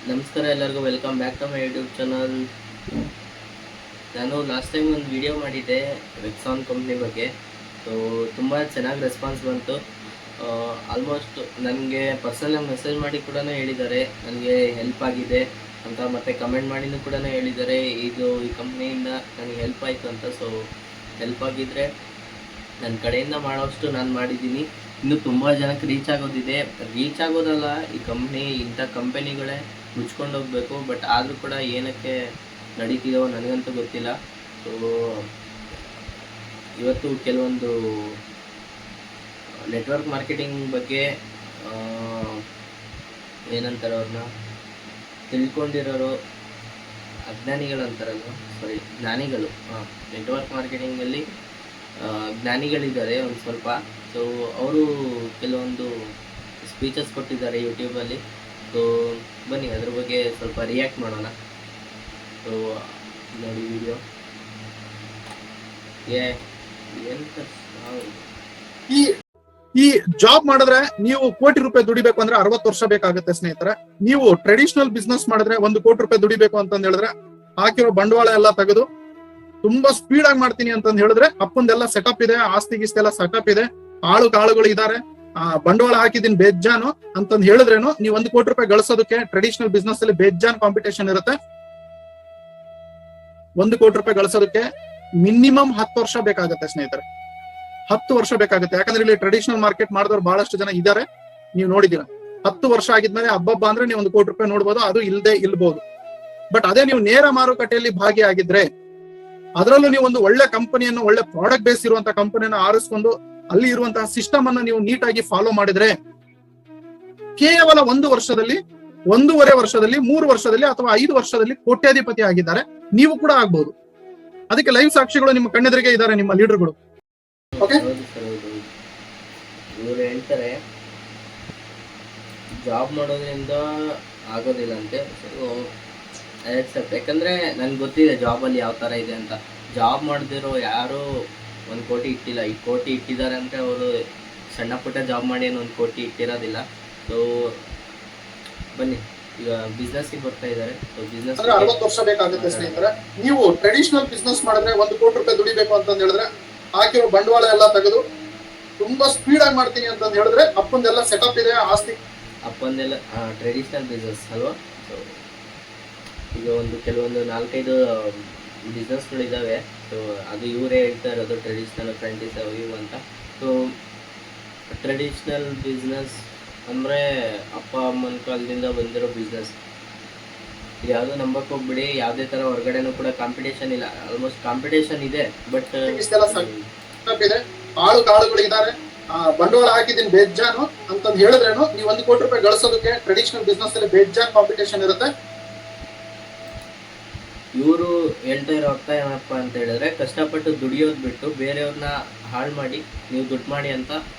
ನಮಸ್ಕಾರ ಎಲ್ಲರಿಗೂ, welcome back to my YouTube channel. ನಾನು ಲಾಸ್ಟ್ ಟೈಮ್ ಒಂದು ವಿಡಿಯೋ ಮಾಡಿದ್ದೆ ವೆಕ್ಸಾನ್ ಕಂಪ್ನಿ ಬಗ್ಗೆ. ಸೊ ತುಂಬ ಚೆನ್ನಾಗಿ ರೆಸ್ಪಾನ್ಸ್ ಬಂತು. ಆಲ್ಮೋಸ್ಟ್ ನನಗೆ ಪರ್ಸನಲಾಗಿ ಮೆಸೇಜ್ ಮಾಡಿ ಕೂಡ ಹೇಳಿದ್ದಾರೆ ನನಗೆ ಹೆಲ್ಪ್ ಆಗಿದೆ ಅಂತ, ಮತ್ತು ಕಮೆಂಟ್ ಮಾಡಿನೂ ಕೂಡ ಹೇಳಿದ್ದಾರೆ ಈ ಕಂಪ್ನಿಯಿಂದ ನನಗೆ ಹೆಲ್ಪ್ ಆಯಿತು ಅಂತ. ಸೊ ಹೆಲ್ಪ್ ಆಗಿದ್ದರೆ ನನ್ನ ಕಡೆಯಿಂದ ಮಾಡೋಷ್ಟು ನಾನು ಮಾಡಿದ್ದೀನಿ. ಇನ್ನೂ ತುಂಬ ಜನಕ್ಕೆ ರೀಚ್ ಆಗೋದಿದೆ. ರೀಚ್ ಆಗೋದಲ್ಲ, ಈ ಕಂಪ್ನಿ ಇಂಥ ಕಂಪನಿಗಳೇ ಮುಚ್ಕೊಂಡು ಹೋಗಬೇಕು. ಬಟ್ ಆದರೂ ಕೂಡ ಏನಕ್ಕೆ ನಡೀತಿದೋ ನನಗಂತೂ ಗೊತ್ತಿಲ್ಲ. ಸೊ ಇವತ್ತು ಕೆಲವೊಂದು ನೆಟ್ವರ್ಕ್ ಮಾರ್ಕೆಟಿಂಗ್ ಬಗ್ಗೆ ಏನಂತಾರೆ ಅವ್ರನ್ನ ತಿಳ್ಕೊಂಡಿರೋರು, ಅಜ್ಞಾನಿಗಳಂತಾರಲ್ವ, ಸಾರಿ ಜ್ಞಾನಿಗಳು. ನೆಟ್ವರ್ಕ್ ಮಾರ್ಕೆಟಿಂಗಲ್ಲಿ ಜ್ಞಾನಿಗಳಿದ್ದಾರೆ ಒಂದು ಸ್ವಲ್ಪ. ಸೊ ಅವರು ಕೆಲವೊಂದು ಸ್ಪೀಚಸ್ ಕೊಟ್ಟಿದ್ದಾರೆ ಯೂಟ್ಯೂಬಲ್ಲಿ. ಸೊ ಬನ್ನಿ ಅದ್ರ ಬಗ್ಗೆ ಸ್ವಲ್ಪ ರಿಯಾಕ್ಟ್ ಮಾಡೋಣ. ಸೊ ನೋಡಿ ವಿಡಿಯೋ. ಎಂತ ಈ ಈ ಜಾಬ್ ಮಾಡಿದ್ರೆ ನೀವು ಕೋಟಿ ರೂಪಾಯಿ ದುಡಿಬೇಕು ಅಂದ್ರೆ 60 ವರ್ಷ ಬೇಕಾಗುತ್ತೆ ಸ್ನೇಹಿತರೆ. ನೀವು ಟ್ರೆಡಿಷನಲ್ ಬಿಸ್ನೆಸ್ ಮಾಡಿದ್ರೆ 1 ಕೋಟಿ ರೂಪಾಯಿ ದುಡಿಬೇಕು ಅಂತಂದ್ ಹೇಳಿದ್ರೆ ಹಾಕಿರೋ ಬಂಡವಾಳ ಎಲ್ಲ ತೆಗೆದು ತುಂಬಾ ಸ್ಪೀಡ್ ಆಗಿ ಮಾಡ್ತೀನಿ ಅಂತಂದ್ ಹೇಳಿದ್ರೆ ಅಪ್ಪಂದೆಲ್ಲ ಸೆಟಪ್ ಇದೆ, ಆಸ್ತಿ ಗೀಸ್ತಿ ಎಲ್ಲ ಸೆಟಪ್ ಇದೆ, ಕಾಳುಗಳು ಇದಾರೆ, ಬಂಡವಾಳ ಹಾಕಿದೀನಿ ಬೇಜಾನು ಅಂತಂದ್ ಹೇಳಿದ್ರೇನು ನೀವು 1 ಕೋಟಿ ರೂಪಾಯಿ ಗಳಿಸೋದಕ್ಕೆ ಟ್ರೆಡಿಷನಲ್ ಬಿಸ್ನೆಸ್ ಅಲ್ಲಿ ಬೇಜಾನ್ ಕಾಂಪಿಟೇಷನ್ ಇರುತ್ತೆ. 1 ಕೋಟಿ ರೂಪಾಯಿ ಗಳಿಸೋದಕ್ಕೆ ಮಿನಿಮಮ್ 10 ವರ್ಷ ಬೇಕಾಗುತ್ತೆ ಸ್ನೇಹಿತರೆ. 10 ವರ್ಷ ಬೇಕಾಗುತ್ತೆ. ಯಾಕಂದ್ರೆ ಇಲ್ಲಿ ಟ್ರೆಡಿಷನಲ್ ಮಾರ್ಕೆಟ್ ಮಾಡಿದವ್ರು ಬಹಳಷ್ಟು ಜನ ಇದ್ದಾರೆ, ನೀವು ನೋಡಿದೀರಾ. 10 ವರ್ಷ ಆಗಿದ್ಮೇಲೆ ಹಬ್ಬ ಅಂದ್ರೆ ನೀವು 1 ಕೋಟಿ ರೂಪಾಯಿ ನೋಡ್ಬೋದು, ಅದು ಇಲ್ಬಹುದು. ಬಟ್ ಅದೇ ನೀವು ನೇರ ಮಾರುಕಟ್ಟೆಯಲ್ಲಿ ಭಾಗಿಯಾಗಿದ್ರೆ, ಅದರಲ್ಲೂ ನೀವು ಒಂದು ಒಳ್ಳೆ ಕಂಪನಿಯನ್ನು, ಒಳ್ಳೆ ಪ್ರಾಡಕ್ಟ್ ಬೇಸ್ ಇರುವಂತಹ ಕಂಪನಿಯನ್ನು ಆರಿಸ್ಕೊಂಡು ಅಲ್ಲಿ ಇರುವಂತಹ ಸಿಸ್ಟಮ್ ಅನ್ನ ನೀವು ನೀಟಾಗಿ ಫಾಲೋ ಮಾಡಿದ್ರೆ ಕೇವಲ 1 ವರ್ಷದಲ್ಲಿ, 1.5 ವರ್ಷದಲ್ಲಿ, 3 ವರ್ಷದಲ್ಲಿ ಅಥವಾ 5 ವರ್ಷದಲ್ಲಿ ಕೋಟ್ಯಾಧಿಪತಿ ಆಗಿದ್ದಾರೆ. ನೀವು ಕೂಡ ಆಗ್ಬಹುದು. ಅದಕ್ಕೆ ಲೈವ್ ಸಾಕ್ಷಿಗಳು ನಿಮ್ಮ ಕಣ್ಣೆದುರಿಗೆ ಇದ್ದಾರೆ, ನಿಮ್ಮ ಲೀಡರ್ಗಳು. ಇವರು ಹೇಳ್ತಾರೆ ಜಾಬ್ ಮಾಡೋದ್ರಿಂದ ಆಗೋದಿಲ್ಲ ಅಂತೆ. So accept. ಯಾಕಂದ್ರೆ ನನ್ಗೆ ಗೊತ್ತಿದೆ ಜಾಬಲ್ಲಿ ಯಾವ ತರ ಇದೆ ಅಂತ. ಜಾಬ್ ಮಾಡದಿರೋ ಯಾರು 1 ಕೋಟಿ ಇಟ್ಟಿಲ್ಲ. 2 ಕೋಟಿ ಇಟ್ಟಿದ್ದಾರೆ ಅಂದ್ರೆ ಅವರು ಸಣ್ಣ ಪುಟ್ಟ ಜಾಬ್ ಮಾಡಿ ಏನು 1 ಕೋಟಿ ಇಟ್ಟಿರೋದಿಲ್ಲ. ಸೊ ಬನ್ನಿ ಈಗ ಬಿಸ್ನೆಸ್ಗೆ ಬರ್ತಾ ಇದ್ದಾರೆ. ಸೊ ಬಿಸ್ನೆಸ್ 60 ವರ್ಷ ಬೇಕಾಗುತ್ತೆ ಸ್ನೇಹಿತರೆ. ನೀವು ಟ್ರೆಡಿಷನಲ್ ಬಿಸ್ನೆಸ್ ಮಾಡಿದ್ರೆ 1 ಕೋಟಿ ರೂಪಾಯಿ ದುಡಿಬೇಕು ಅಂತಂದ್ ಹೇಳಿದ್ರೆ ಹಾಕಿರೋ ಬಂಡವಾಳ ಎಲ್ಲ ತೆಗೆದು ತುಂಬಾ ಸ್ಪೀಡ್ ಆಗಿ ಮಾಡ್ತೀನಿ ಅಂತಂದ್ ಹೇಳಿದ್ರೆ ಅಪ್ಪಂದೆಲ್ಲ ಸೆಟಪ್ ಇದೆ, ಆಸ್ತಿ ಅಪ್ಪಂದೆಲ್ಲ ಟ್ರೆಡಿಷನಲ್ ಬಿಸ್ನೆಸ್ ಅಲ್ವಾ. ಸೊ ಈಗ ಕೆಲವೊಂದು 4-5 ಬಿಸ್ನೆಸ್ಗಳಿದ್ದಾವೆ. ಸೊ ಅದು ಇವರೇ ಹೇಳ್ತಾ ಇರೋದು ಟ್ರೆಡಿಷ್ನಲ್ ಫ್ರೆಂಡೀಸ್ ಇವು ಅಂತ. ಸೊ ಟ್ರೆಡಿಷ್ನಲ್ ಬಿಸ್ನೆಸ್ ಅಂದರೆ ಅಪ್ಪ ಅಮ್ಮನ ಕಾಲದಿಂದ ಬಂದಿರೋ ಬಿಸ್ನೆಸ್. ಯಾವುದು ನಂಬಕ್ಕೆ ಹೋಗ್ಬಿಡಿ. ಯಾವುದೇ ಥರ ಹೊರಗಡೆನೂ ಕೂಡ ಕಾಂಪಿಟೇಷನ್ ಇಲ್ಲ. ಆಲ್ಮೋಸ್ಟ್ ಕಾಂಪಿಟೇಷನ್ ಇದೆ, ಬಟ್ ಇದೆ, ಕಾಳುಗಳಿದ್ದಾರೆ, ಬಂಡವಾಳ ಹಾಕಿದ್ದೀನಿ ಬೇಜಾನು ಅಂತಂದ್ ಹೇಳಿದ್ರೇನು ನೀವು 1 ಕೋಟಿ ರೂಪಾಯಿ ಗಳಿಸೋದಕ್ಕೆ ಟ್ರೆಡಿಷನಲ್ ಬಿಸ್ನೆಸ್ ಅಲ್ಲಿ ಬೇಜಾನ್ ಕಾಂಪಿಟೇಷನ್ ಇರುತ್ತೆ. ಇವರು ಹೇಳ್ತಾ ಇರೋ ಅರ್ಥ ಏನಪ್ಪ ಅಂತ ಹೇಳಿದ್ರೆ, ಕಷ್ಟಪಟ್ಟು ದುಡಿಯೋದು ಬಿಟ್ಟು ಬೇರೆಯವ್ರನ್ನ ಹಾಳು ಮಾಡಿ ನೀವು ದುಡ್ಡು ಮಾಡಿ ಅಂತ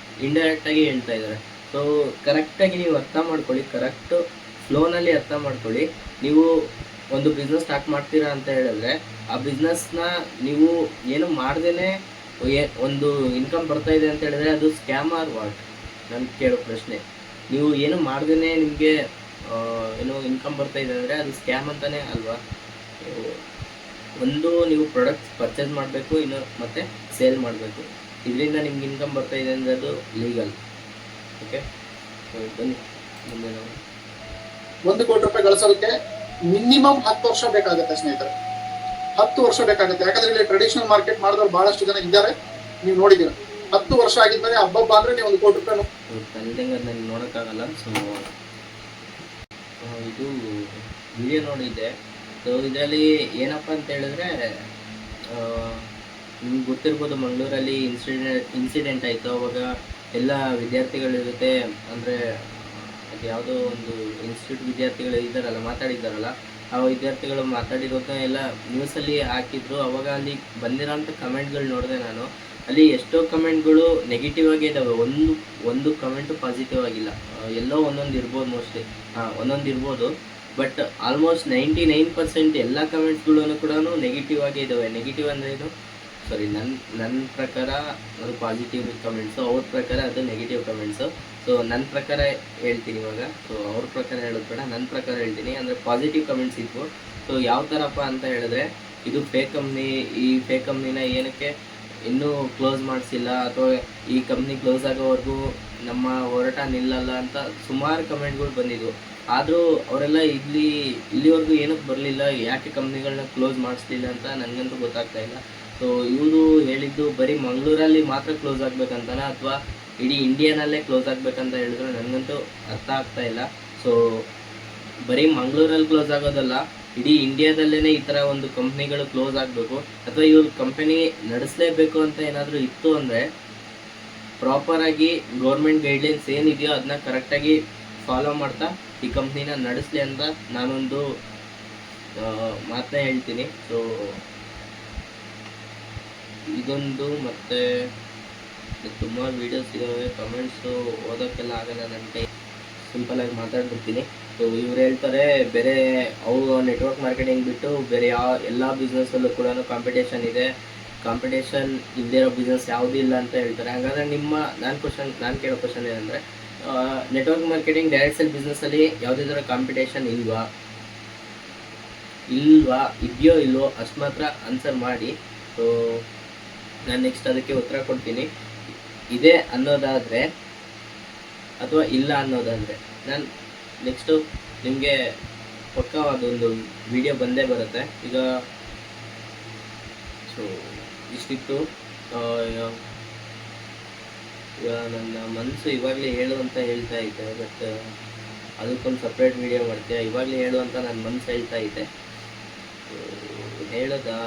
ಇಂಡೈರೆಕ್ಟ್ ಆಗಿ ಹೇಳ್ತಾ ಇದ್ದಾರೆ. ಸೊ ಕರೆಕ್ಟಾಗಿ ನೀವು ಅರ್ಥ ಮಾಡ್ಕೊಳ್ಳಿ, ಕರೆಕ್ಟ್ ಫ್ಲೋನಲ್ಲಿ ಅರ್ಥ ಮಾಡ್ಕೊಳ್ಳಿ. ನೀವು ಒಂದು ಬಿಸ್ನೆಸ್ ಸ್ಟಾರ್ಟ್ ಮಾಡ್ತೀರಾ ಅಂತ ಹೇಳಿದ್ರೆ ಆ ಬಿಸ್ನೆಸ್ನ ನೀವು ಏನು ಮಾಡ್ದೇನೆ ಒಂದು ಇನ್ಕಮ್ ಬರ್ತಾ ಇದೆ ಅಂತ ಹೇಳಿದ್ರೆ ಅದು ಸ್ಕ್ಯಾಮ್ ಆರ್ ವಾಟ್? ನನ್ಗೆ ಕೇಳೋ ಪ್ರಶ್ನೆ. ನೀವು ಏನು ಮಾಡ್ದೇನೆ ನಿಮಗೆ ಏನು ಇನ್ಕಮ್ ಬರ್ತಾ ಇದೆ ಅಂದರೆ ಅದು ಸ್ಕ್ಯಾಮ್ ಅಂತಾನೆ ಅಲ್ವಾ? ಒಂದು ನೀವು ಪ್ರಾಡಕ್ಟ್ಸ್ ಪರ್ಚೇಸ್ ಮಾಡಬೇಕು, ಇನ್ನು ಮತ್ತೆ ಸೇಲ್ ಮಾಡಬೇಕು. ಇದರಿಂದ ನಿಮ್ಗೆ ಇನ್ಕಮ್ ಬರ್ತಾ ಇದೆ ಅಂದರೆ ಅದು ಲೀಗಲ್. ಓಕೆ, ಬನ್ನಿ ಮುಂದೆ ನಾವು 1 ಕೋಟಿ ರೂಪಾಯಿ ಗಳಿಸೋದಕ್ಕೆ ಮಿನಿಮಮ್ 10 ವರ್ಷ ಬೇಕಾಗುತ್ತೆ ಸ್ನೇಹಿತರೆ. 10 ವರ್ಷ ಬೇಕಾಗುತ್ತೆ. ಯಾಕಂದ್ರೆ ಇಲ್ಲಿ ಟ್ರೆಡಿಷನಲ್ ಮಾರ್ಕೆಟ್ ಮಾಡಿದವ್ರು ಬಹಳಷ್ಟು ಜನ ಇದ್ದಾರೆ, ನೀವು ನೋಡಿದ್ದೀರಾ. 10 ವರ್ಷ ಆಗಿದ್ಮೇಲೆ ಹಬ್ಬ ಅಂದ್ರೆ ನೀವು 1 ಕೋಟಿ ರೂಪಾಯಿ ತಂದಂಗೆ ನನಗೆ ನೋಡೋಕ್ಕಾಗಲ್ಲ. ಸೊ ಇದು ವಿಡಿಯೋ ನೋಡಿದ್ದೆ. ಸೊ ಇದರಲ್ಲಿ ಏನಪ್ಪ ಅಂತ ಹೇಳಿದ್ರೆ, ನಿಮ್ಗೆ ಗೊತ್ತಿರ್ಬೋದು, ಮಂಗಳೂರಲ್ಲಿ ಇನ್ಸಿಡೆಂಟ್ ಆಯಿತು. ಅವಾಗ ಎಲ್ಲ ವಿದ್ಯಾರ್ಥಿಗಳ ಜೊತೆ, ಅಂದರೆ ಅದು ಯಾವುದೋ ಒಂದು ಇನ್ಸ್ಟಿಟ್ಯೂಟ್ ವಿದ್ಯಾರ್ಥಿಗಳು ಇದ್ದಾರಲ್ಲ, ಮಾತಾಡಿದ್ದಾರಲ್ಲ, ಆ ವಿದ್ಯಾರ್ಥಿಗಳು ಮಾತಾಡಿರೋದನ್ನ ಎಲ್ಲ ನ್ಯೂಸಲ್ಲಿ ಹಾಕಿದ್ರು. ಅವಾಗ ಅಲ್ಲಿ ಬಂದಿರೋಂಥ ಕಮೆಂಟ್ಗಳು ನೋಡಿದೆ ನಾನು. ಅಲ್ಲಿ ಎಷ್ಟೋ ಕಮೆಂಟ್ಗಳು ನೆಗೆಟಿವ್ ಆಗೇ ಇದ್ದಾವೆ. ಒಂದು ಕಮೆಂಟು ಪಾಸಿಟಿವ್ ಆಗಿಲ್ಲ. ಎಲ್ಲೋ ಒಂದೊಂದು ಇರ್ಬೋದು, ಮೋಸ್ಟ್ಲಿ ಒಂದೊಂದು ಇರ್ಬೋದು. ಬಟ್ ಆಲ್ಮೋಸ್ಟ್ 99% ಎಲ್ಲ ಕಮೆಂಟ್ಸ್ಗಳೂ ಕೂಡ ನೆಗೆಟಿವ್ ಆಗೇ ಇದ್ದಾವೆ. ನೆಗೆಟಿವ್ ಅಂದರೆ ಇದು, ಸಾರಿ, ನನ್ನ ಪ್ರಕಾರ ಅದು ಪಾಸಿಟಿವ್ ಕಮೆಂಟ್ಸು, ಅವ್ರ ಪ್ರಕಾರ ಅದು ನೆಗೆಟಿವ್ ಕಮೆಂಟ್ಸು. ಸೊ ಸೊ ನನ್ನ ಪ್ರಕಾರ ಹೇಳ್ತೀನಿ ಇವಾಗ. ಸೊ ಅವ್ರ ಪ್ರಕಾರ ಹೇಳೋದು ಬೇಡ, ನನ್ನ ಪ್ರಕಾರ ಹೇಳ್ತೀನಿ. ಅಂದರೆ ಪಾಸಿಟಿವ್ ಕಮೆಂಟ್ಸ್ ಇದ್ವು. ಸೊ ಯಾವ ಥರಪ್ಪ ಅಂತ ಹೇಳಿದ್ರೆ, ಇದು ಫೇಕ್ ಕಂಪ್ನಿ, ಈ ಫೇಕ್ ಕಂಪ್ನಿನ ಏನಕ್ಕೆ ಇನ್ನೂ ಕ್ಲೋಸ್ ಮಾಡಿಸಿಲ್ಲ, ಅಥವಾ ಈ ಕಂಪ್ನಿ ಕ್ಲೋಸ್ ಆಗೋವರೆಗೂ ನಮ್ಮ ಹೋರಾಟ ನಿಲ್ಲಲ್ಲ ಅಂತ ಸುಮಾರು ಕಮೆಂಟ್ಗಳು ಬಂದಿದ್ವು. ಆದರೂ ಅವರೆಲ್ಲ ಇಲ್ಲಿವರೆಗೂ ಏನಕ್ಕೆ ಬರಲಿಲ್ಲ, ಯಾಕೆ ಕಂಪ್ನಿಗಳನ್ನ ಕ್ಲೋಸ್ ಮಾಡಿಸ್ಲಿಲ್ಲ ಅಂತ ನನಗಂತೂ ಗೊತ್ತಾಗ್ತಾ ಇಲ್ಲ. ಸೊ ಇವರು ಹೇಳಿದ್ದು ಬರೀ ಮಂಗಳೂರಲ್ಲಿ ಮಾತ್ರ ಕ್ಲೋಸ್ ಆಗಬೇಕಂತಾನ, ಅಥವಾ ಇಡೀ ಇಂಡಿಯಾನಲ್ಲೇ ಕ್ಲೋಸ್ ಆಗಬೇಕಂತ ಹೇಳಿದ್ರು ನನಗಂತೂ ಅರ್ಥ ಆಗ್ತಾ ಇಲ್ಲ. ಸೊ ಬರೀ ಮಂಗಳೂರಲ್ಲಿ ಕ್ಲೋಸ್ ಆಗೋದಲ್ಲ, ಇಡೀ ಇಂಡಿಯಾದಲ್ಲೇ ಈ ಥರ ಒಂದು ಕಂಪ್ನಿಗಳು ಕ್ಲೋಸ್ ಆಗಬೇಕು, ಅಥವಾ ಇವ್ರ ಕಂಪನಿ ನಡೆಸಲೇಬೇಕು ಅಂತ ಏನಾದರೂ ಇತ್ತು ಅಂದರೆ ಪ್ರಾಪರಾಗಿ ಗೌರ್ಮೆಂಟ್ ಗೈಡ್ಲೈನ್ಸ್ ಏನಿದೆಯೋ ಅದನ್ನ ಕರೆಕ್ಟಾಗಿ ಫಾಲೋ ಮಾಡ್ತಾ ಈ ಕಂಪ್ನಿನ ನಡೆಸಲಿ ಅಂತ ನಾನೊಂದು ಮಾತನ್ನ ಹೇಳ್ತೀನಿ. ಸೊ ಇದೊಂದು, ಮತ್ತು ತುಂಬ ವೀಡಿಯೋಸ್ ಇದ್ದಾವೆ, ಕಮೆಂಟ್ಸು ಓದೋಕ್ಕೆಲ್ಲ ಆಗಲ್ಲ ನನ್ನ ಕೈ, ಸಿಂಪಲಾಗಿ ಮಾತಾಡ್ಬಿಡ್ತೀನಿ. ಸೊ ಇವ್ರು ಹೇಳ್ತಾರೆ ಬೇರೆ ಅವರು ನೆಟ್ವರ್ಕ್ ಮಾರ್ಕೆಟಿಂಗ್ ಬಿಟ್ಟು ಬೇರೆ ಎಲ್ಲ ಬಿಸ್ನೆಸ್ಸಲ್ಲೂ ಕೂಡ ಕಾಂಪಿಟೇಷನ್ ಇದೆ, ಕಾಂಪಿಟೇಷನ್ ಇಲ್ಲದೇ ಇರೋ ಬಿಸ್ನೆಸ್ ಯಾವುದೂ ಇಲ್ಲ ಅಂತ ಹೇಳ್ತಾರೆ. ಹಾಗಾದರೆ ನಾನು ಕೇಳೋ ಕ್ವಶನ್ ಏನಂದರೆ, ನೆಟ್ವರ್ಕ್ ಮಾರ್ಕೆಟಿಂಗ್, ಡೈರೆಕ್ಟ್ ಸೇಲ್ ಬಿಸ್ನೆಸ್ಸಲ್ಲಿ ಯಾವುದೇ ಥರ ಕಾಂಪಿಟೇಷನ್ ಇಲ್ವಾ, ಇದೆಯೋ ಇಲ್ವೋ ಅಷ್ಟು ಮಾತ್ರ ಆನ್ಸರ್ ಮಾಡಿ. ಸೊ ನಾನು ನೆಕ್ಸ್ಟ್ ಅದಕ್ಕೆ ಉತ್ತರ ಕೊಡ್ತೀನಿ. ಇದೆ ಅನ್ನೋದಾದರೆ ಅಥವಾ ಇಲ್ಲ ಅನ್ನೋದಾದರೆ ನಾನು ನೆಕ್ಸ್ಟು ನಿಮಗೆ ಪಕ್ಕವಾದೊಂದು ವಿಡಿಯೋ ಬಂದೇ ಬರುತ್ತೆ. ಈಗ ಸೊ ಇಷ್ಟಿತ್ತು. ಈಗ ನನ್ನ ಮನಸ್ಸು ಇವಾಗಲೇ ಹೇಳು ಅಂತ ಹೇಳ್ತಾ ಇದ್ದೆ, ಬಟ್ ಅದಕ್ಕೊಂದು ಸಪ್ರೇಟ್ ವಿಡಿಯೋ ಮಾಡ್ತೀಯ. ಇವಾಗಲೇ ಹೇಳು ಅಂತ ನನ್ನ ಮನಸ್ಸು ಹೇಳ್ತಾ ಇದ್ದೆ, ಹೇಳೋದಾ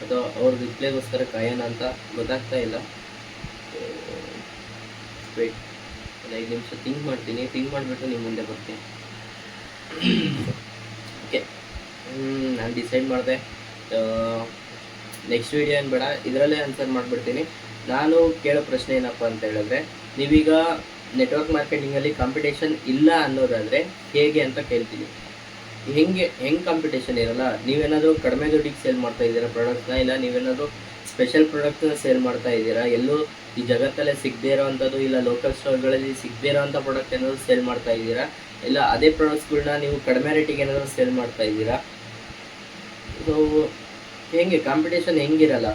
ಅಥವಾ ಅವ್ರ ರಿಪ್ಲೈಗೋಸ್ಕರ ಕಾಯೋಣ ಅಂತ ಗೊತ್ತಾಗ್ತಾ ಇಲ್ಲ. ವೇಟ್, ಒಂದು 5 ನಿಮಿಷ ಥಿಂಕ್ ಮಾಡಿಬಿಟ್ಟು ನಿಮ್ಮ ಮುಂದೆ ಬರ್ತೀನಿ. ಓಕೆ, ನಾನು ಡಿಸೈಡ್ ಮಾಡಿದೆ. ನೆಕ್ಸ್ಟ್ ವಿಡಿಯೋ ಏನು ಬೇಡ, ಇದರಲ್ಲೇ ಆನ್ಸರ್ ಮಾಡಿಬಿಡ್ತೀನಿ. ನಾನು ಕೇಳೋ ಪ್ರಶ್ನೆ ಏನಪ್ಪ ಅಂತ ಹೇಳಿದ್ರೆ, ನೀವೀಗ ನೆಟ್ವರ್ಕ್ ಮಾರ್ಕೆಟಿಂಗಲ್ಲಿ ಕಾಂಪಿಟೇಷನ್ ಇಲ್ಲ ಅನ್ನೋದಾದರೆ ಹೇಗೆ ಅಂತ ಕೇಳ್ತೀನಿ. ಹೆಂಗೆ ಕಾಂಪಿಟೇಷನ್ ಇರಲ್ಲ? ನೀವೇನಾದರೂ ಕಡಿಮೆ ದುಡ್ಡಿಗೆ ಸೇಲ್ ಮಾಡ್ತಾ ಇದ್ದೀರಾ ಪ್ರಾಡಕ್ಟ್ನ, ಇಲ್ಲ ನೀವೇನಾದರೂ ಸ್ಪೆಷಲ್ ಪ್ರಾಡಕ್ಟ್ನ ಸೇಲ್ ಮಾಡ್ತಾ ಇದ್ದೀರಾ, ಎಲ್ಲೂ ಈ ಜಗತ್ತಲ್ಲೇ ಸಿಗದೇ ಇರೋವಂಥದ್ದು, ಇಲ್ಲ ಲೋಕಲ್ ಸ್ಟೋರ್ಗಳಲ್ಲಿ ಸಿಗದೇ ಇರೋವಂಥ ಪ್ರಾಡಕ್ಟ್ ಏನಾದರೂ ಸೇಲ್ ಮಾಡ್ತಾ ಇದ್ದೀರಾ, ಇಲ್ಲ ಅದೇ ಪ್ರಾಡಕ್ಟ್ಸ್ಗಳನ್ನ ನೀವು ಕಡಿಮೆ ರೇಟಿಗೆ ಏನಾದರೂ ಸೇಲ್ ಮಾಡ್ತಾ ಇದ್ದೀರಾ. ಸೊ ಹೆಂಗೆ ಕಾಂಪಿಟೇಷನ್ ಹೆಂಗಿರಲ್ಲ?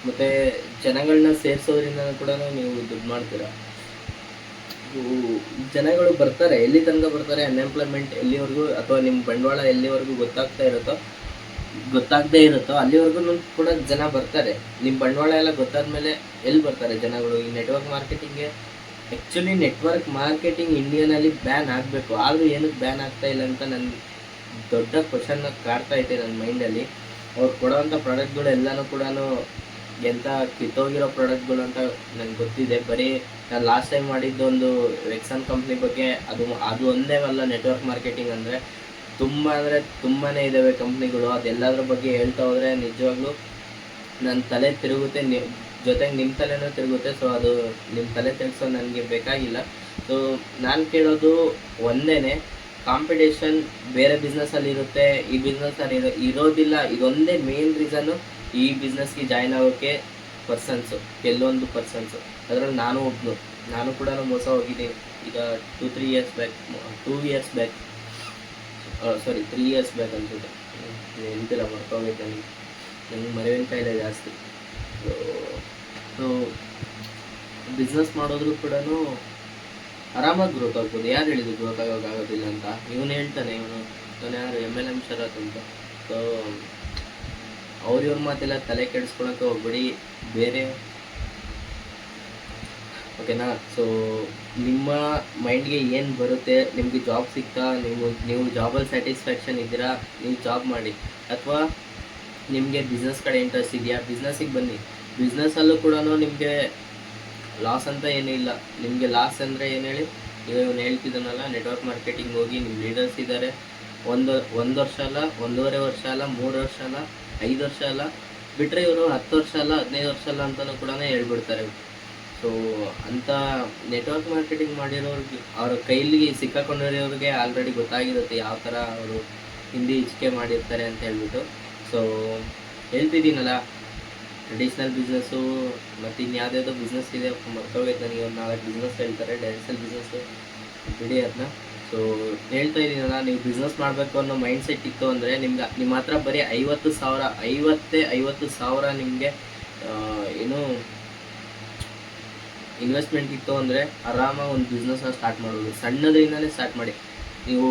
ಮತ್ತು ಜನಗಳನ್ನ ಸೇರಿಸೋದ್ರಿಂದ ಕೂಡ ನೀವು ದುಡ್ಡು ಮಾಡ್ತೀರಾ. ಜನಗಳು ಬರ್ತಾರೆ, ಎಲ್ಲಿ ತನಕ ಬರ್ತಾರೆ? ಅನ್ಎಂಪ್ಲಾಯ್ಮೆಂಟ್ ಎಲ್ಲಿವರೆಗೂ, ಅಥವಾ ನಿಮ್ಮ ಬಂಡವಾಳ ಎಲ್ಲಿವರೆಗೂ ಗೊತ್ತಾಗದೇ ಇರುತ್ತೋ ಅಲ್ಲಿವರೆಗೂ ಕೂಡ ಜನ ಬರ್ತಾರೆ. ನಿಮ್ಮ ಬಂಡವಾಳ ಎಲ್ಲ ಗೊತ್ತಾದ್ಮೇಲೆ ಎಲ್ಲಿ ಬರ್ತಾರೆ ಜನಗಳು? ಈ ನೆಟ್ವರ್ಕ್ ಮಾರ್ಕೆಟಿಂಗ್ಗೆ ಆ್ಯಕ್ಚುಲಿ ನೆಟ್ವರ್ಕ್ ಮಾರ್ಕೆಟಿಂಗ್ ಇಂಡಿಯಾನಲ್ಲಿ ಬ್ಯಾನ್ ಆಗಬೇಕು, ಆದರೂ ಏನಕ್ಕೆ ಬ್ಯಾನ್ ಆಗ್ತಾ ಇಲ್ಲ ಅಂತ ನನ್ನ ದೊಡ್ಡ ಕ್ವಶನ್ನ ಕಾಡ್ತಾ ಐತೆ ನನ್ನ ಮೈಂಡಲ್ಲಿ. ಅವ್ರು ಕೊಡೋವಂಥ ಪ್ರಾಡಕ್ಟ್ಗಳು ಎಲ್ಲನೂ ಕೂಡ ಎಂಥ ಕಿತ್ತೋಗಿರೋ ಪ್ರಾಡಕ್ಟ್ಗಳು ಅಂತ ನನಗೆ ಗೊತ್ತಿದೆ. ಬರೀ ನಾನು ಲಾಸ್ಟ್ ಟೈಮ್ ಮಾಡಿದ್ದು ಒಂದು ವೆಕ್ಸನ್ ಕಂಪ್ನಿ ಬಗ್ಗೆ, ಅದು ಒಂದೇ ಅಲ್ಲ. ನೆಟ್ವರ್ಕ್ ಮಾರ್ಕೆಟಿಂಗ್ ಅಂದರೆ ತುಂಬಾ ಇದ್ದಾವೆ ಕಂಪ್ನಿಗಳು. ಅದೆಲ್ಲದ್ರ ಬಗ್ಗೆ ಹೇಳ್ತಾ ಹೋದರೆ ನಿಜವಾಗ್ಲೂ ನನ್ನ ತಲೆ ತಿರುಗುತ್ತೆ, ಜೊತೆಗೆ ನಿಮ್ಮ ತಲೆನೂ ತಿರುಗುತ್ತೆ. ಸೊ ಅದು ನಿಮ್ಮ ತಲೆ ತಿರುಗಿಸೋದು ನನಗೆ ಬೇಕಾಗಿಲ್ಲ. ಸೊ ನಾನು ಕೇಳೋದು ಒಂದೇ, ಕಾಂಪಿಟೇಷನ್ ಬೇರೆ ಬಿಸ್ನೆಸ್ಸಲ್ಲಿ ಇರುತ್ತೆ, ಈ ಬಿಸ್ನೆಸ್ಸಲ್ಲಿ ಇರೋದಿಲ್ಲ. ಇದೊಂದೇ ಮೇನ್ ರೀಸನ್ನು ಈ ಬಿಸ್ನೆಸ್ಗೆ ಜಾಯ್ನ್ ಆಗೋಕ್ಕೆ ಪರ್ಸನ್ಸು, ಕೆಲವೊಂದು ಪರ್ಸನ್ಸು. ಅದರಲ್ಲಿ ನಾನು ಕೂಡ ಮೋಸ ಹೋಗಿದ್ದೀನಿ. ಈಗ 3 ಇಯರ್ಸ್ ಬ್ಯಾಕ್ ಅನ್ಸುತ್ತೆ, ಎಂತಿಲ್ಲ ಮರ್ತೋಗೈತೆ ನನಗೆ ಮರೆವಿನ ಕಾಯಿಲೆ ಜಾಸ್ತಿ. ಸೊ ಬಿಸ್ನೆಸ್ ಮಾಡೋದ್ರೂ ಕೂಡ ಆರಾಮಾಗಿ ಗ್ರೋತ್ ಆಗ್ಬೋದು. ಯಾರು ಹೇಳಿದ್ರು ಗ್ರೋತ್ ಆಗೋಕ್ಕಾಗೋದಿಲ್ಲ ಅಂತ? ಇವನು ಹೇಳ್ತಾನೆ, ಇವನು ಯಾರು MLM ಶರತ್ ಅಂತ. ಸೊ ಅವ್ರ ಮಾತೆಲ್ಲ ತಲೆ ಕೆಡಿಸ್ಕೊಳಕ್ಕೆ ಹೋಗ್ಬೇಡಿ, ಬೇರೆ ಓಕೆನಾ? ಸೊ ನಿಮ್ಮ ಮೈಂಡ್ಗೆ ಏನು ಬರುತ್ತೆ, ನಿಮಗೆ ಜಾಬ್ ಸಿಗ್ತಾ, ನೀವು ಜಾಬಲ್ಲಿ ಸ್ಯಾಟಿಸ್ಫ್ಯಾಕ್ಷನ್ ಇದ್ದೀರಾ, ನೀವು ಜಾಬ್ ಮಾಡಿ. ಅಥವಾ ನಿಮಗೆ ಬಿಸ್ನೆಸ್ ಕಡೆ ಇಂಟ್ರೆಸ್ಟ್ ಇದೆಯಾ, ಬಿಸ್ನೆಸ್ಸಿಗೆ ಬನ್ನಿ. ಬಿಸ್ನೆಸ್ಸಲ್ಲೂ ಕೂಡ ನಿಮಗೆ ಲಾಸ್ ಅಂತ ಏನೂ ಇಲ್ಲ. ನಿಮಗೆ ಲಾಸ್ ಅಂದರೆ ಏನು ಹೇಳಿ? ಈಗ ಇವನು ಹೇಳ್ತಿದ್ದಾನಲ್ಲ, ನೆಟ್ವರ್ಕ್ ಮಾರ್ಕೆಟಿಂಗ್ ಹೋಗಿ ನಿಮ್ಮ ಲೀಡರ್ಸ್ ಇದ್ದಾರೆ, ಒಂದು ವರ್ಷ ಅಲ್ಲ, 1.5 ವರ್ಷ ಅಲ್ಲ, 3 ವರ್ಷ ಅಲ್ಲ, 5 ವರ್ಷ ಅಲ್ಲ, ಬಿಟ್ಟರೆ ಇವರು 10 ವರ್ಷ ಅಲ್ಲ, 15 ವರ್ಷ ಅಲ್ಲ ಅಂತಲೂ ಕೂಡ ಹೇಳ್ಬಿಡ್ತಾರೆ. ಸೊ ಅಂಥ ನೆಟ್ವರ್ಕ್ ಮಾರ್ಕೆಟಿಂಗ್ ಮಾಡಿರೋರಿಗೆ, ಅವ್ರ ಕೈಲಿ ಸಿಕ್ಕಾಕೊಂಡಿರೋರಿಗೆ ಆಲ್ರೆಡಿ ಗೊತ್ತಾಗಿರುತ್ತೆ ಯಾವ ಥರ ಅವರು ಹಿಂದಿ ಇಚ್ಕೆ ಮಾಡಿರ್ತಾರೆ ಅಂತ ಹೇಳ್ಬಿಟ್ಟು. ಸೊ ಹೇಳ್ತಿದ್ದೀನಲ್ಲ, ಟ್ರೆಡಿಷ್ನಲ್ ಬಿಸ್ನೆಸ್ಸು ಮತ್ತು ಇನ್ಯಾವುದ್ಯಾವುದೋ ಬಿಸ್ನೆಸ್ ಇದೆ, ಮರ್ತೋಗೈತೆ ನನಗೆ. ಒಂದು 4 ಬಿಸ್ನೆಸ್ ಹೇಳ್ತಾರೆ, ಡೈರೆಕ್ಟ್ ಸೇಲ್ ಬಿಸ್ನೆಸ್ಸು, ಬಿಡಿ ಅದನ್ನ. ಸೊ ಹೇಳ್ತಾ ಇದ್ದೀನಲ್ಲ, ನೀವು ಬಿಸ್ನೆಸ್ ಮಾಡಬೇಕು ಅನ್ನೋ ಮೈಂಡ್ ಸೆಟ್ ಇತ್ತು ಅಂದರೆ ನಿಮ್ಮ ಹತ್ರ ಬರೀ 50,000 ನಿಮಗೆ ಏನು ಇನ್ವೆಸ್ಟ್ಮೆಂಟ್ ಇತ್ತು ಅಂದರೆ ಆರಾಮಾಗಿ ಒಂದು ಬಿಸ್ನೆಸ್ನ ಸ್ಟಾರ್ಟ್ ಮಾಡೋದು. ಸಣ್ಣದ್ರಿಂದಲೇ ಸ್ಟಾರ್ಟ್ ಮಾಡಿ. ನೀವು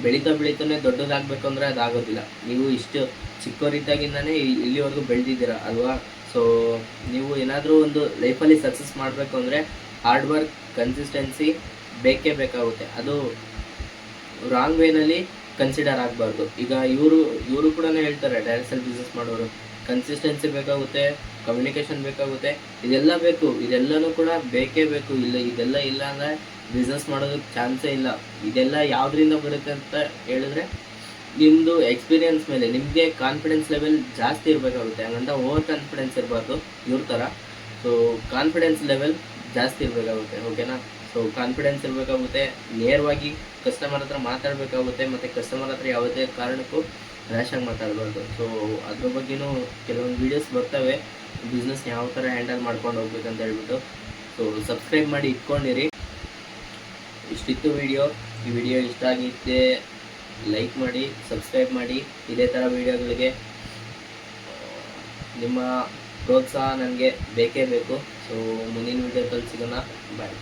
ಬೆಳೀತಾನೆ ದೊಡ್ಡದಾಗಬೇಕು ಅಂದರೆ ಅದಾಗೋದಿಲ್ಲ. ನೀವು ಇಷ್ಟು ಚಿಕ್ಕವರಿದ್ದಾಗಿಂದನೇ ಇಲ್ಲಿವರೆಗೂ ಬೆಳೆದಿದ್ದೀರ ಅಲ್ವಾ. ಸೊ ನೀವು ಏನಾದರೂ ಒಂದು ಲೈಫಲ್ಲಿ ಸಕ್ಸಸ್ ಮಾಡಬೇಕು ಅಂದರೆ ಹಾರ್ಡ್ ವರ್ಕ್, ಕನ್ಸಿಸ್ಟೆನ್ಸಿ ಬೇಕೇ ಬೇಕಾಗುತ್ತೆ. ಅದು ರಾಂಗ್ ವೇನಲ್ಲಿ ಕನ್ಸಿಡರ್ ಆಗಬಾರ್ದು. ಈಗ ಇವರು ಕೂಡ ಹೇಳ್ತಾರೆ, ಡೈರೆಕ್ಟ್ ಸೇಲ್ ಬಿಸ್ನೆಸ್ ಮಾಡೋರು, ಕನ್ಸಿಸ್ಟೆನ್ಸಿ ಬೇಕಾಗುತ್ತೆ, ಕಮ್ಯುನಿಕೇಷನ್ ಬೇಕಾಗುತ್ತೆ, ಇದೆಲ್ಲ ಬೇಕು. ಇದೆಲ್ಲನೂ ಕೂಡ ಬೇಕೇ ಬೇಕು. ಇದೆಲ್ಲ ಇಲ್ಲ ಅಂದರೆ ಬಿಸ್ನೆಸ್ ಮಾಡೋದಕ್ಕೆ ಚಾನ್ಸೇ ಇಲ್ಲ. ಇದೆಲ್ಲ ಯಾವುದರಿಂದ ಬರುತ್ತೆ ಅಂತ ಹೇಳಿದ್ರೆ ನಿಮ್ಮದು ಎಕ್ಸ್ಪೀರಿಯನ್ಸ್ ಮೇಲೆ. ನಿಮಗೆ ಕಾನ್ಫಿಡೆನ್ಸ್ ಲೆವೆಲ್ ಜಾಸ್ತಿ ಇರಬೇಕಾಗುತ್ತೆ. ಹಂಗಂತ ಓವರ್ ಕಾನ್ಫಿಡೆನ್ಸ್ ಇರಬಾರ್ದು ಇವ್ರ ಥರ. ಸೊ ಕಾನ್ಫಿಡೆನ್ಸ್ ಲೆವೆಲ್ ಜಾಸ್ತಿ ಇರಬೇಕಾಗುತ್ತೆ, ಓಕೆನಾ. ಸೊ ಕಾನ್ಫಿಡೆನ್ಸ್ ಇರಬೇಕಾಗುತ್ತೆ, ನೇರವಾಗಿ ಕಸ್ಟಮರ್ ಹತ್ರ ಮಾತಾಡಬೇಕಾಗುತ್ತೆ, ಮತ್ತು ಕಸ್ಟಮರ್ ಹತ್ರ ಯಾವುದೇ ಕಾರಣಕ್ಕೂ ರ್ಯಾಶಾಗಿ ಮಾತಾಡಬಾರ್ದು. ಸೊ ಅದ್ರ ಬಗ್ಗೆನೂ ಕೆಲವೊಂದು ವೀಡಿಯೋಸ್ ಬರ್ತವೆ, ಬಿಸ್ನೆಸ್ ಯಾವ ಥರ ಹ್ಯಾಂಡಲ್ ಮಾಡ್ಕೊಂಡು ಹೋಗ್ಬೇಕಂತ ಹೇಳ್ಬಿಟ್ಟು. ಸೊ ಸಬ್ಸ್ಕ್ರೈಬ್ ಮಾಡಿ ಇಟ್ಕೊಂಡಿರಿ. ಇಷ್ಟಿತ್ತು ವಿಡಿಯೋ. ಈ ವಿಡಿಯೋ ಇಷ್ಟ ಆಗಿದ್ದೆ ಲೈಕ್ ಮಾಡಿ, ಸಬ್ಸ್ಕ್ರೈಬ್ ಮಾಡಿ. ಇದೇ ಥರ ವೀಡಿಯೋಗಳಿಗೆ ನಿಮ್ಮ ಪ್ರೋತ್ಸಾಹ ನನಗೆ ಬೇಕೇ ಬೇಕು. ಸೊ ಮುಂದಿನ ವೀಡಿಯೋದಲ್ಲಿ ಸಿಗೋಣ. ಬಾಯ್.